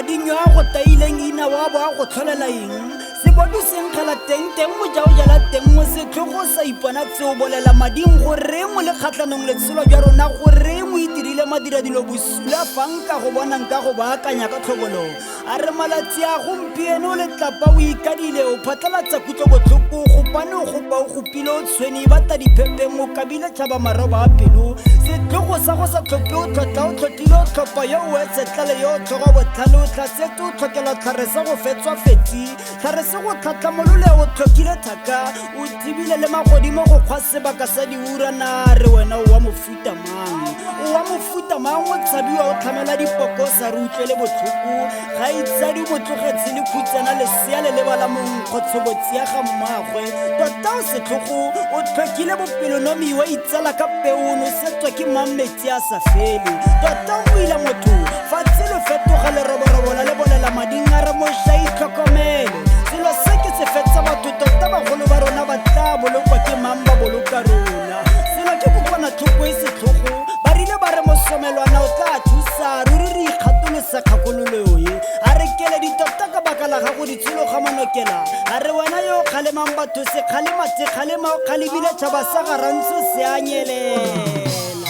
mading ya go taileng ina wa ba go tlholela eng se bodu seng khala teng teng mo jao jala teng mo se tlhogo sa ipona tseo bolela mading go re mo le khatlanong le tselo ja rona go re mo itirile madira dilo busula fanka go bona nka go ba akanya ka tlhobolo a re malatsi a gompieno le tlapa o ikadile o phatlalatsa kutlo botlhoko go pano go ba go pilo tshweni ba ta diphempe mo kabile tshaba maroba a pelo se tlhogo sa go sa tlhope o tlotla o tlotile o tlhopa yo o etsetlale yo tlhogo botlhalo tlasetso o tlhokela tlhare sa go fetswa fetsi tlhare se go tlhatlamolole o tlhokile thaka o tibile le magodimo go kgwa sebaka sa diura na re wena o wa mofuta mang o tshabiwa o tlhamela dipoko sa re utlwele botlhoko ga itsadi botlogetse le khutsana lesea le lebala monkgotshobotsi ya ga mmagwe tota o setlhogo o tlhokile bopelonomi wa itsala ka peono setswa ke mammetsi a sa fele tota o moila motho fatshe le fetoga leroborobo la le bolela mading a re mošwa itlhokomele selo se ke se fetsa batho tota bagolo ba rona ba tla bolokwa ke mang ba boloka rona selo ke kopana tlhoko e setlhogo ba rile ba re mosomelwana o tla thusa ruri re ikgatolosa kgakololoe a re keledi tota ka baka la gago ditsholo ga manokela a re wena yo kgalemang batho se kgalematse kgalema o kgalebile tšhaba sa garantse se a nyelela